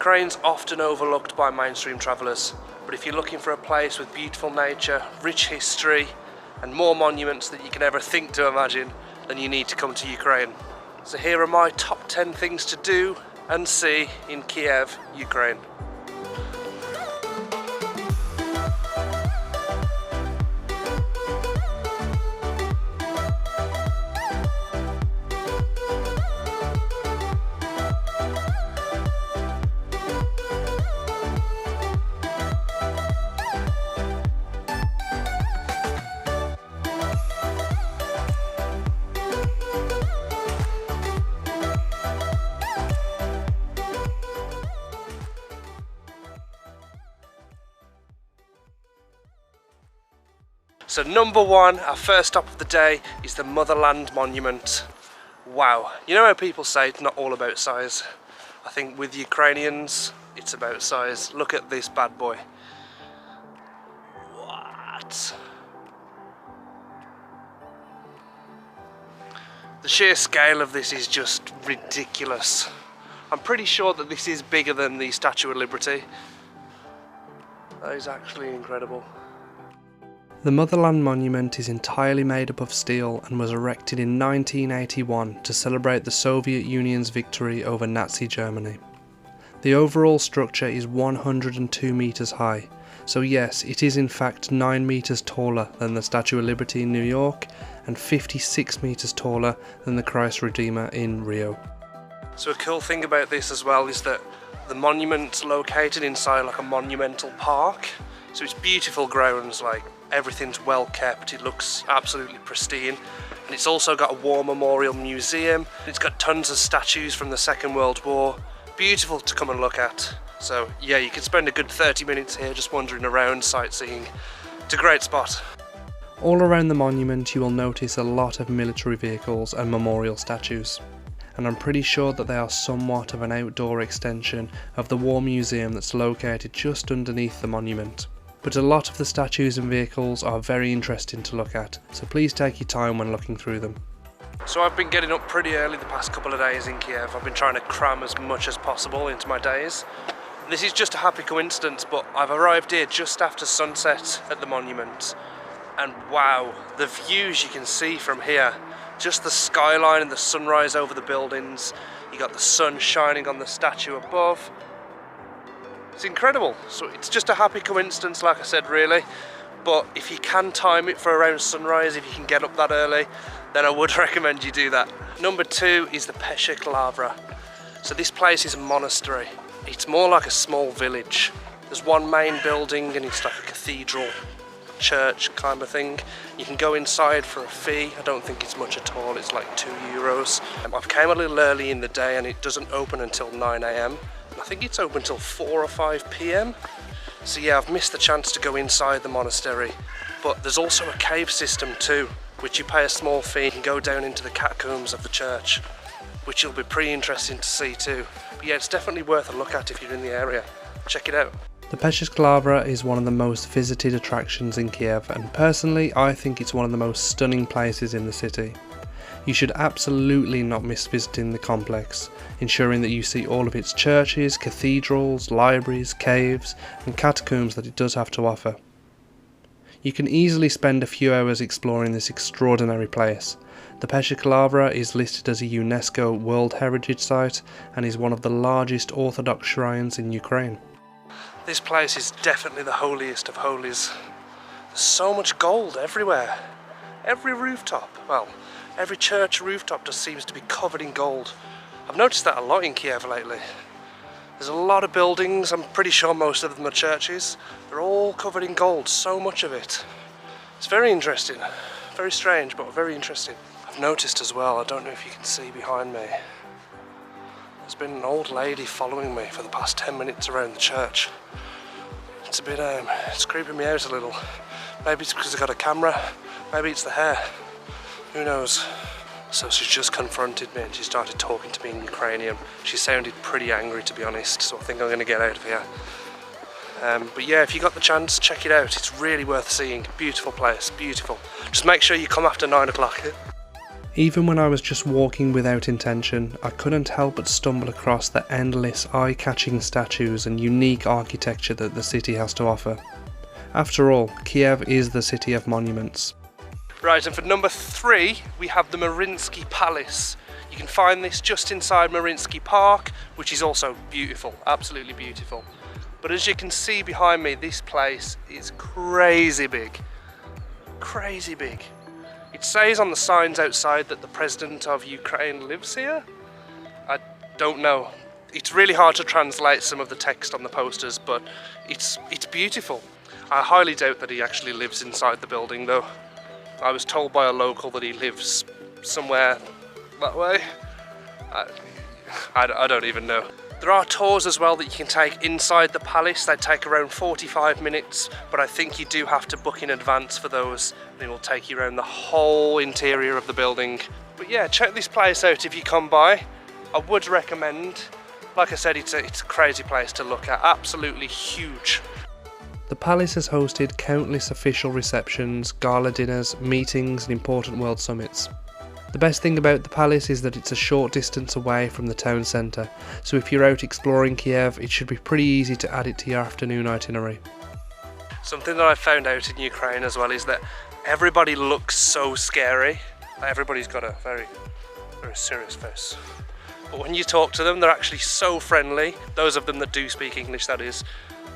Ukraine's often overlooked by mainstream travellers, but if you're looking for a place with beautiful nature, rich history and more monuments than you can ever think to imagine, then you need to come to Ukraine. So here are my top 10 things to do and see in Kyiv, Ukraine. So number one, our first stop of the day is the Motherland Monument. Wow, you know how people say it's not all about size? I think with Ukrainians, it's about size. Look at this bad boy. What? The sheer scale of this is just ridiculous. I'm pretty sure that this is bigger than the Statue of Liberty. That is actually incredible. The Motherland Monument is entirely made up of steel and was erected in 1981 to celebrate the Soviet Union's victory over Nazi Germany. The overall structure is 102 metres high, so yes, it is in fact 9 metres taller than the Statue of Liberty in New York and 56 metres taller than the Christ Redeemer in Rio. So a cool thing about this as well is that the monument's located inside like a monumental park, so it's beautiful grounds, like everything's well kept, it looks absolutely pristine, and it's also got a war memorial museum. It's got tons of statues from the Second World War, beautiful to come and look at. So yeah, you could spend a good 30 minutes here just wandering around sightseeing. It's a great spot. All around the monument you will notice a lot of military vehicles and memorial statues, and I'm pretty sure that they are somewhat of an outdoor extension of the war museum that's located just underneath the monument. But a lot of the statues and vehicles are very interesting to look at, so please take your time when looking through them. So I've been getting up pretty early the past couple of days in Kyiv. I've been trying to cram as much as possible into my days. This is just a happy coincidence, but I've arrived here just after sunset at the monument. And wow, the views you can see from here. Just the skyline and the sunrise over the buildings. You got the sun shining on the statue above. It's incredible. So it's just a happy coincidence, like I said, really. But if you can time it for around sunrise, if you can get up that early, then I would recommend you do that. Number two is the PECHERSK LAVRA. So this place is a monastery. It's more like a small village. There's one main building and it's like a cathedral, church kind of thing. You can go inside for a fee. I don't think it's much at all. It's like €2. I've came a little early in the day and it doesn't open until 9 AM. I think it's open till 4 or 5 PM. So yeah, I've missed the chance to go inside the monastery. But there's also a cave system too, which you pay a small fee and go down into the catacombs of the church, which will be pretty interesting to see too. But yeah, it's definitely worth a look at if you're in the area. Check it out. The PECHERSK LAVRA is one of the most visited attractions in Kyiv, and personally I think it's one of the most stunning places in the city. You should absolutely not miss visiting the complex, ensuring that you see all of its churches, cathedrals, libraries, caves and catacombs that it does have to offer. You can easily spend a few hours exploring this extraordinary place. The PECHERSK LAVRA is listed as a UNESCO World Heritage Site and is one of the largest Orthodox shrines in Ukraine. This place is definitely the holiest of holies. There's so much gold everywhere. Every rooftop, well, every church rooftop just seems to be covered in gold. I've noticed that a lot in Kyiv lately. There's a lot of buildings, I'm pretty sure most of them are churches. They're all covered in gold, so much of it. It's very interesting, very strange, but very interesting. I've noticed as well, I don't know if you can see behind me, there's been an old lady following me for the past 10 minutes around the church. It's a bit, it's creeping me out a little. Maybe it's because I've got a camera, maybe it's the hair, who knows. So she's just confronted me and she started talking to me in Ukrainian. She sounded pretty angry, to be honest, so I think I'm going to get out of here. But yeah, if you got the chance, check it out. It's really worth seeing. Beautiful place, beautiful. Just make sure you come after 9 o'clock. Even when I was just walking without intention, I couldn't help but stumble across the endless eye-catching statues and unique architecture that the city has to offer. After all, Kyiv is the city of monuments. Right, and for number 3, we have the MARIYINSKY Palace. You can find this just inside MARIYINSKY Park, which is also beautiful, absolutely beautiful. But as you can see behind me, this place is crazy big. Crazy big. It says on the signs outside that the president of Ukraine lives here. I don't know. It's really hard to translate some of the text on the posters, but it's beautiful. I highly doubt that he actually lives inside the building though. I was told by a local that he lives somewhere that way. I don't even know. There are tours as well that you can take inside the palace. They take around 45 minutes, but I think you do have to book in advance for those. They will take you around the whole interior of the building. But yeah, check this place out if you come by. I would recommend. Like I said, it's a crazy place to look at. Absolutely huge. The palace has hosted countless official receptions, gala dinners, meetings and important world summits. The best thing about the palace is that it's a short distance away from the town centre, so if you're out exploring Kyiv, it should be pretty easy to add it to your afternoon itinerary. Something that I found out in Ukraine as well is that everybody looks so scary. Everybody's got a very, very serious face. But when you talk to them, they're actually so friendly. Those of them that do speak English, that is.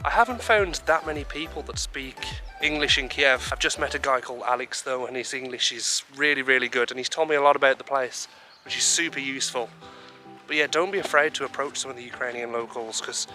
I haven't found that many people that speak English in Kyiv. I've just met a guy called Alex though, and his English is really, really good, and he's told me a lot about the place, which is super useful. But yeah, don't be afraid to approach some of the Ukrainian locals because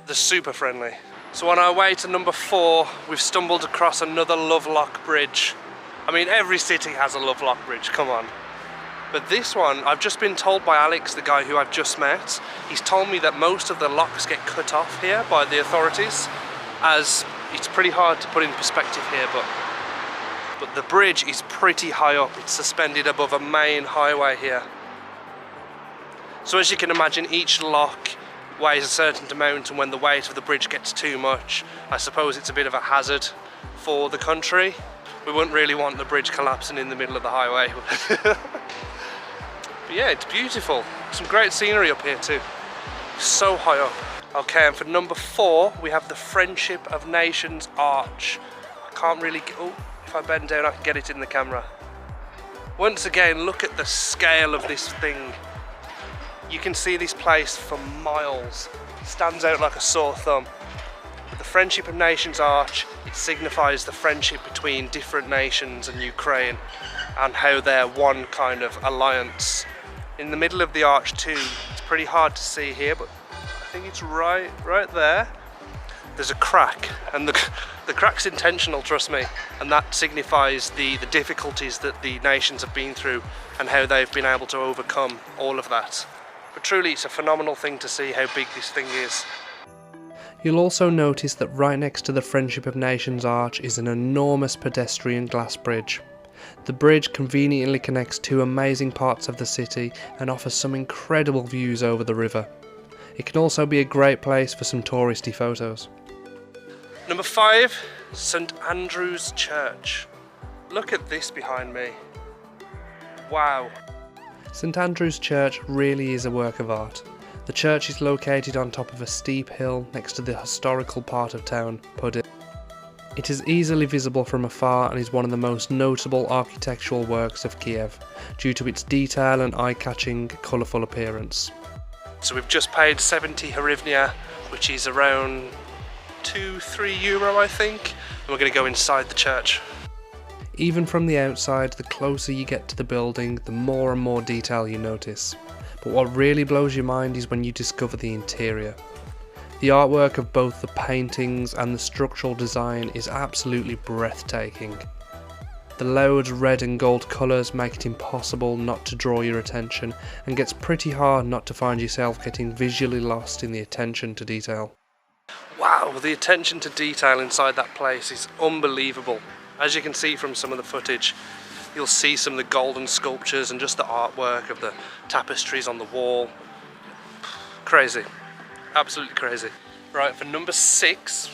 they're super friendly. So on our way to number 4, we've stumbled across another Lovelock Bridge. I mean, every city has a Lovelock Bridge, come on. But this one, I've just been told by Alex, the guy who I've just met, he's told me that most of the locks get cut off here by the authorities, as it's pretty hard to put in perspective here, but the bridge is pretty high up. It's suspended above a main highway here. So as you can imagine, each lock weighs a certain amount, and when the weight of the bridge gets too much, I suppose it's a bit of a hazard for the country. We wouldn't really want the bridge collapsing in the middle of the highway. But yeah, it's beautiful. Some great scenery up here too. So high up. Okay, and for number 4, we have the Friendship of Nations Arch. I can't really get, oh, if I bend down I can get it in the camera. Once again, look at the scale of this thing. You can see this place for miles. It stands out like a sore thumb. But the Friendship of Nations Arch, it signifies the friendship between different nations and Ukraine, and how they're one kind of alliance. In the middle of the arch too, it's pretty hard to see here, but I think it's right there. There's a crack, and the crack's intentional, trust me, and that signifies the difficulties that the nations have been through and how they've been able to overcome all of that. But truly, it's a phenomenal thing to see how big this thing is. You'll also notice that right next to the Friendship of Nations Arch is an enormous pedestrian glass bridge. The bridge conveniently connects 2 amazing parts of the city and offers some incredible views over the river. It can also be a great place for some touristy photos. Number 5, St Andrew's Church. Look at this behind me. Wow. St Andrew's Church really is a work of art. The church is located on top of a steep hill next to the historical part of town, Podil. It is easily visible from afar and is one of the most notable architectural works of Kyiv, due to its detail and eye-catching, colourful appearance. So we've just paid 70 hryvnia, which is around €2–3 I think, and we're going to go inside the church. Even from the outside, the closer you get to the building, the more and more detail you notice. But what really blows your mind is when you discover the interior. The artwork of both the paintings and the structural design is absolutely breathtaking. The loud red and gold colours make it impossible not to draw your attention, and gets pretty hard not to find yourself getting visually lost in the attention to detail. Wow, the attention to detail inside that place is unbelievable. As you can see from some of the footage, you'll see some of the golden sculptures and just the artwork of the tapestries on the wall. Crazy. Absolutely crazy. Right, for number 6,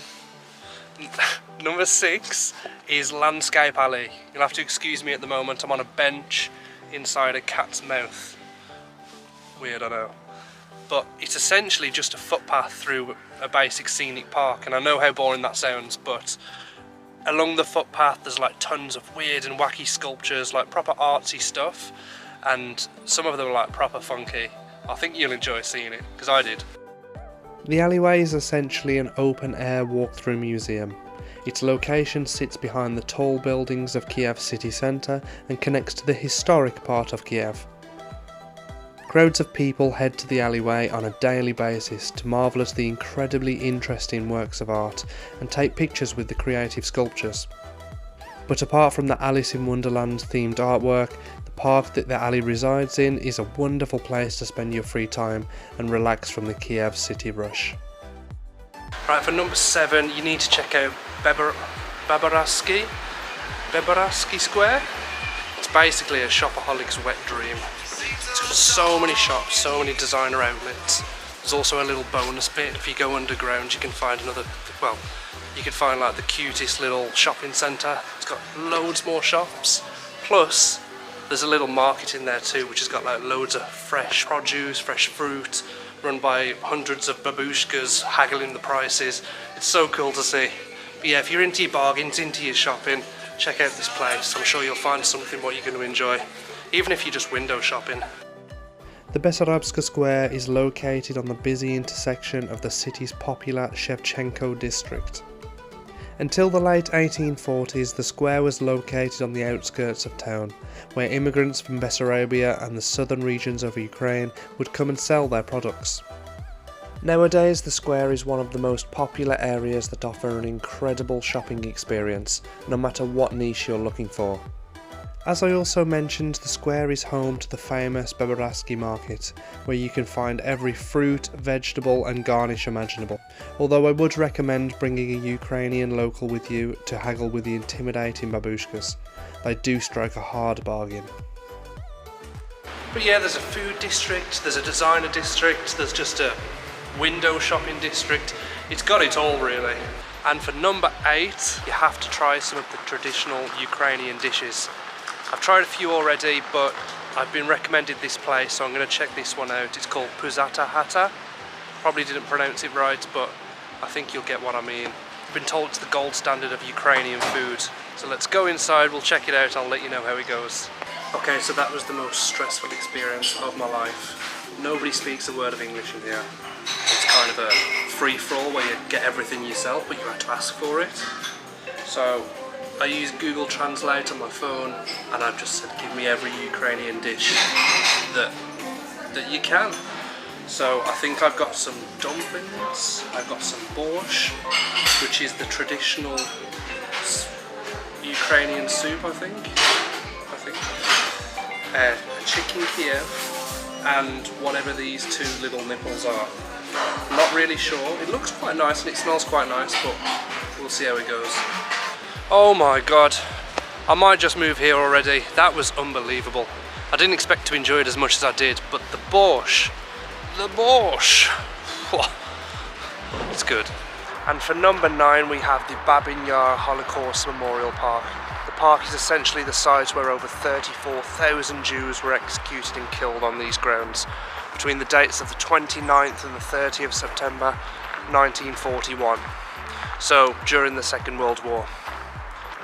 number 6 is Landscape Alley. You'll have to excuse me at the moment, I'm on a bench inside a cat's mouth. Weird, I know. But it's essentially just a footpath through a basic scenic park, and I know how boring that sounds, but along the footpath there's like tons of weird and wacky sculptures, like proper artsy stuff, and some of them are like proper funky. I think you'll enjoy seeing it, because I did. The alleyway is essentially an open-air walk-through museum. Its location sits behind the tall buildings of Kyiv city centre and connects to the historic part of Kyiv. Crowds of people head to the alleyway on a daily basis to marvel at the incredibly interesting works of art and take pictures with the creative sculptures. But apart from the Alice in Wonderland themed artwork, the park that the alley resides in is a wonderful place to spend your free time and relax from the Kyiv city rush. Right, for number 7 you need to check out BESSARABSKA Square. It's basically a shopaholic's wet dream. It's got so many shops, so many designer outlets. There's also a little bonus bit. If you go underground you can find another, well, you can find like the cutest little shopping centre. It's got loads more shops. Plus there's a little market in there too, which has got like loads of fresh produce, fresh fruit, run by hundreds of babushkas haggling the prices. It's so cool to see. But yeah, if you're into your bargains, into your shopping, check out this place. I'm sure you'll find something what you're going to enjoy, even if you're just window shopping. The Bessarabska Square is located on the busy intersection of the city's popular Shevchenko district. Until the late 1840s, the square was located on the outskirts of town, where immigrants from Bessarabia and the southern regions of Ukraine would come and sell their products. Nowadays, the square is one of the most popular areas that offer an incredible shopping experience, no matter what niche you're looking for. As I also mentioned, the square is home to the famous Bessarabsky market, where you can find every fruit, vegetable and garnish imaginable. Although I would recommend bringing a Ukrainian local with you to haggle with the intimidating babushkas. They do strike a hard bargain. But yeah, there's a food district, there's a designer district, there's just a window shopping district. It's got it all really. And for number 8, you have to try some of the traditional Ukrainian dishes. I've tried a few already, but I've been recommended this place, so I'm going to check this one out. It's called Puzata Hata. Probably didn't pronounce it right, but I think you'll get what I mean. I've been told it's the gold standard of Ukrainian food. So let's go inside, we'll check it out, I'll let you know how it goes. Okay, so that was the most stressful experience of my life. Nobody speaks a word of English in here. It's kind of a free-for-all where you get everything yourself, but you have to ask for it. So I used Google Translate on my phone, and I've just said give me every Ukrainian dish that you can. So I think I've got some dumplings, I've got some borscht, which is the traditional Ukrainian soup, I think. A chicken Kyiv, and whatever these 2 little nipples are. I'm not really sure. It looks quite nice and it smells quite nice, but we'll see how it goes. Oh my god, I might just move here already. That was unbelievable. I didn't expect to enjoy it as much as I did, but the borscht, it's good. And for number 9 we have the BABYN Holocaust Memorial Park. The park is essentially the site where over 34,000 Jews were executed and killed on these grounds between the dates of the 29th and the 30th of September 1941, so during the Second World War.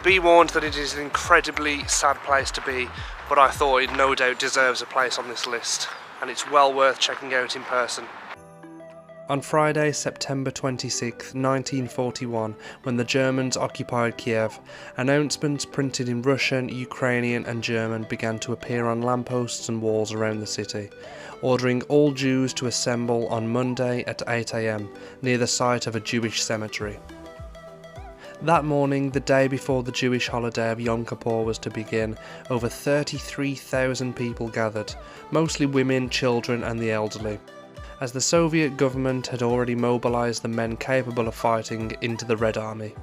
Be warned that it is an incredibly sad place to be, but I thought it no doubt deserves a place on this list, and it's well worth checking out in person. On Friday, September 26, 1941, when the Germans occupied Kyiv, announcements printed in Russian, Ukrainian and German began to appear on lampposts and walls around the city, ordering all Jews to assemble on Monday at 8 AM near the site of a Jewish cemetery. That morning, the day before the Jewish holiday of Yom Kippur was to begin, over 33,000 people gathered, mostly women, children and the elderly, as the Soviet government had already mobilised the men capable of fighting into the Red Army.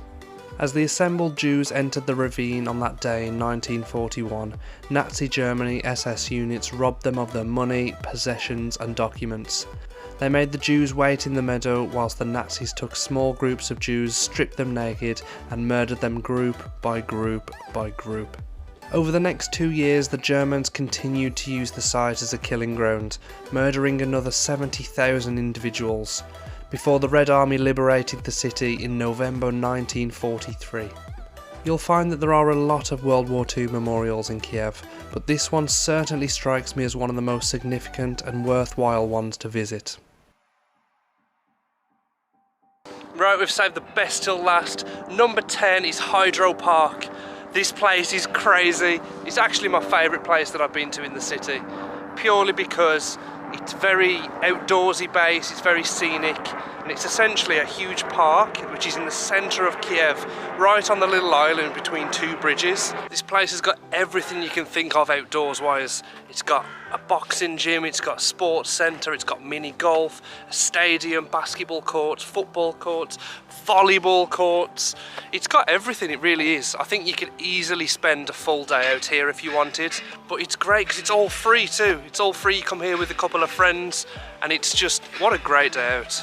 As the assembled Jews entered the ravine on that day in 1941, Nazi Germany SS units robbed them of their money, possessions and documents. They made the Jews wait in the meadow whilst the Nazis took small groups of Jews, stripped them naked and murdered them group by group by group. Over the next 2 years, the Germans continued to use the site as a killing ground, murdering another 70,000 individuals, before the Red Army liberated the city in November 1943. You'll find that there are a lot of World War II memorials in Kyiv, but this one certainly strikes me as one of the most significant and worthwhile ones to visit. Right, we've saved the best till last. Number 10 is HYDROPARK. This place is crazy. It's actually my favourite place that I've been to in the city, purely because it's very outdoorsy based, it's very scenic, and it's essentially a huge park which is in the centre of Kyiv, right on the little island between two bridges. This place has got everything you can think of outdoors wise. It's got a boxing gym, it's got a sports centre, it's got mini golf, a stadium, basketball courts, football courts, volleyball courts. It's got everything, it really is. I think you could easily spend a full day out here if you wanted, but it's great because it's all free too. It's all free, you come here with a couple of friends, and it's just, what a great day out.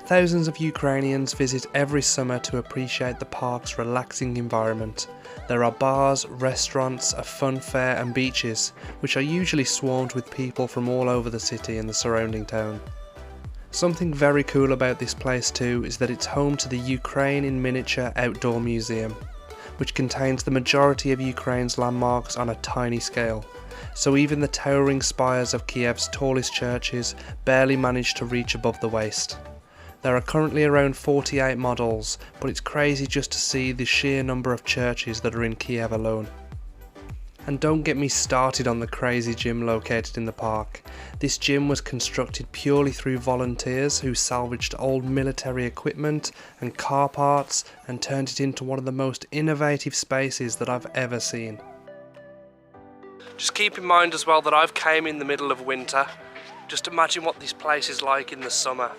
Thousands of Ukrainians visit every summer to appreciate the park's relaxing environment. There are bars, restaurants, a fun fair and beaches, which are usually swarmed with people from all over the city and the surrounding town. Something very cool about this place too is that it's home to the Ukraine in Miniature Outdoor Museum, which contains the majority of Ukraine's landmarks on a tiny scale. So even the towering spires of Kyiv's tallest churches barely manage to reach above the waist. There are currently around 48 models, but it's crazy just to see the sheer number of churches that are in Kyiv alone. And don't get me started on the crazy gym located in the park. This gym was constructed purely through volunteers who salvaged old military equipment and car parts and turned it into one of the most innovative spaces that I've ever seen. Just keep in mind as well that I've came in the middle of winter. Just imagine what this place is like in the summer.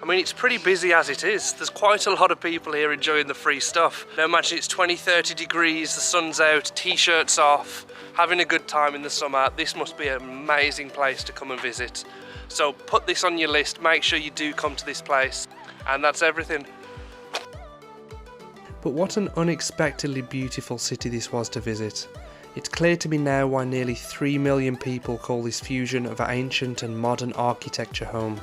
I mean, it's pretty busy as it is. There's quite a lot of people here enjoying the free stuff. Now imagine it's 20-30 degrees, the sun's out, t-shirts off, having a good time in the summer. This must be an amazing place to come and visit. So put this on your list, make sure you do come to this place. And that's everything. But what an unexpectedly beautiful city this was to visit. It's clear to me now why nearly 3 million people call this fusion of ancient and modern architecture home.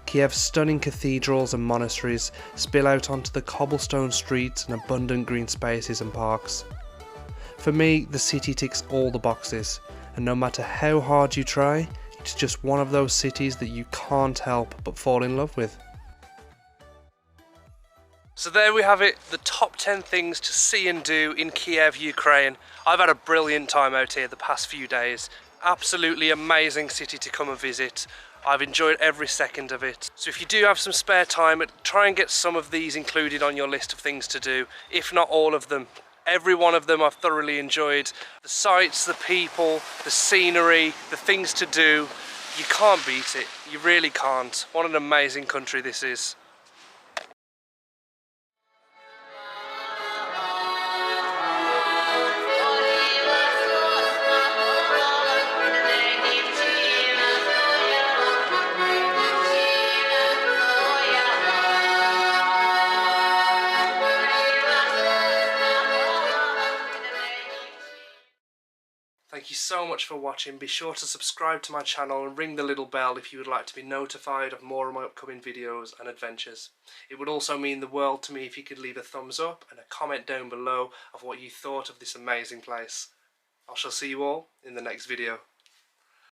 Kyiv's stunning cathedrals and monasteries spill out onto the cobblestone streets and abundant green spaces and parks. For me, the city ticks all the boxes, and no matter how hard you try, it's just one of those cities that you can't help but fall in love with. So there we have it, the top 10 things to see and do in Kyiv, Ukraine. I've had a brilliant time out here the past few days. Absolutely amazing city to come and visit. I've enjoyed every second of it. So if you do have some spare time, try and get some of these included on your list of things to do, if not all of them. Every one of them I've thoroughly enjoyed. The sights, the people, the scenery, the things to do. You can't beat it. You really can't. What an amazing country this is. Thank you so much for watching. Be sure to subscribe to my channel and ring the little bell if you would like to be notified of more of my upcoming videos and adventures. It would also mean the world to me if you could leave a thumbs up and a comment down below of what you thought of this amazing place. I shall see you all in the next video.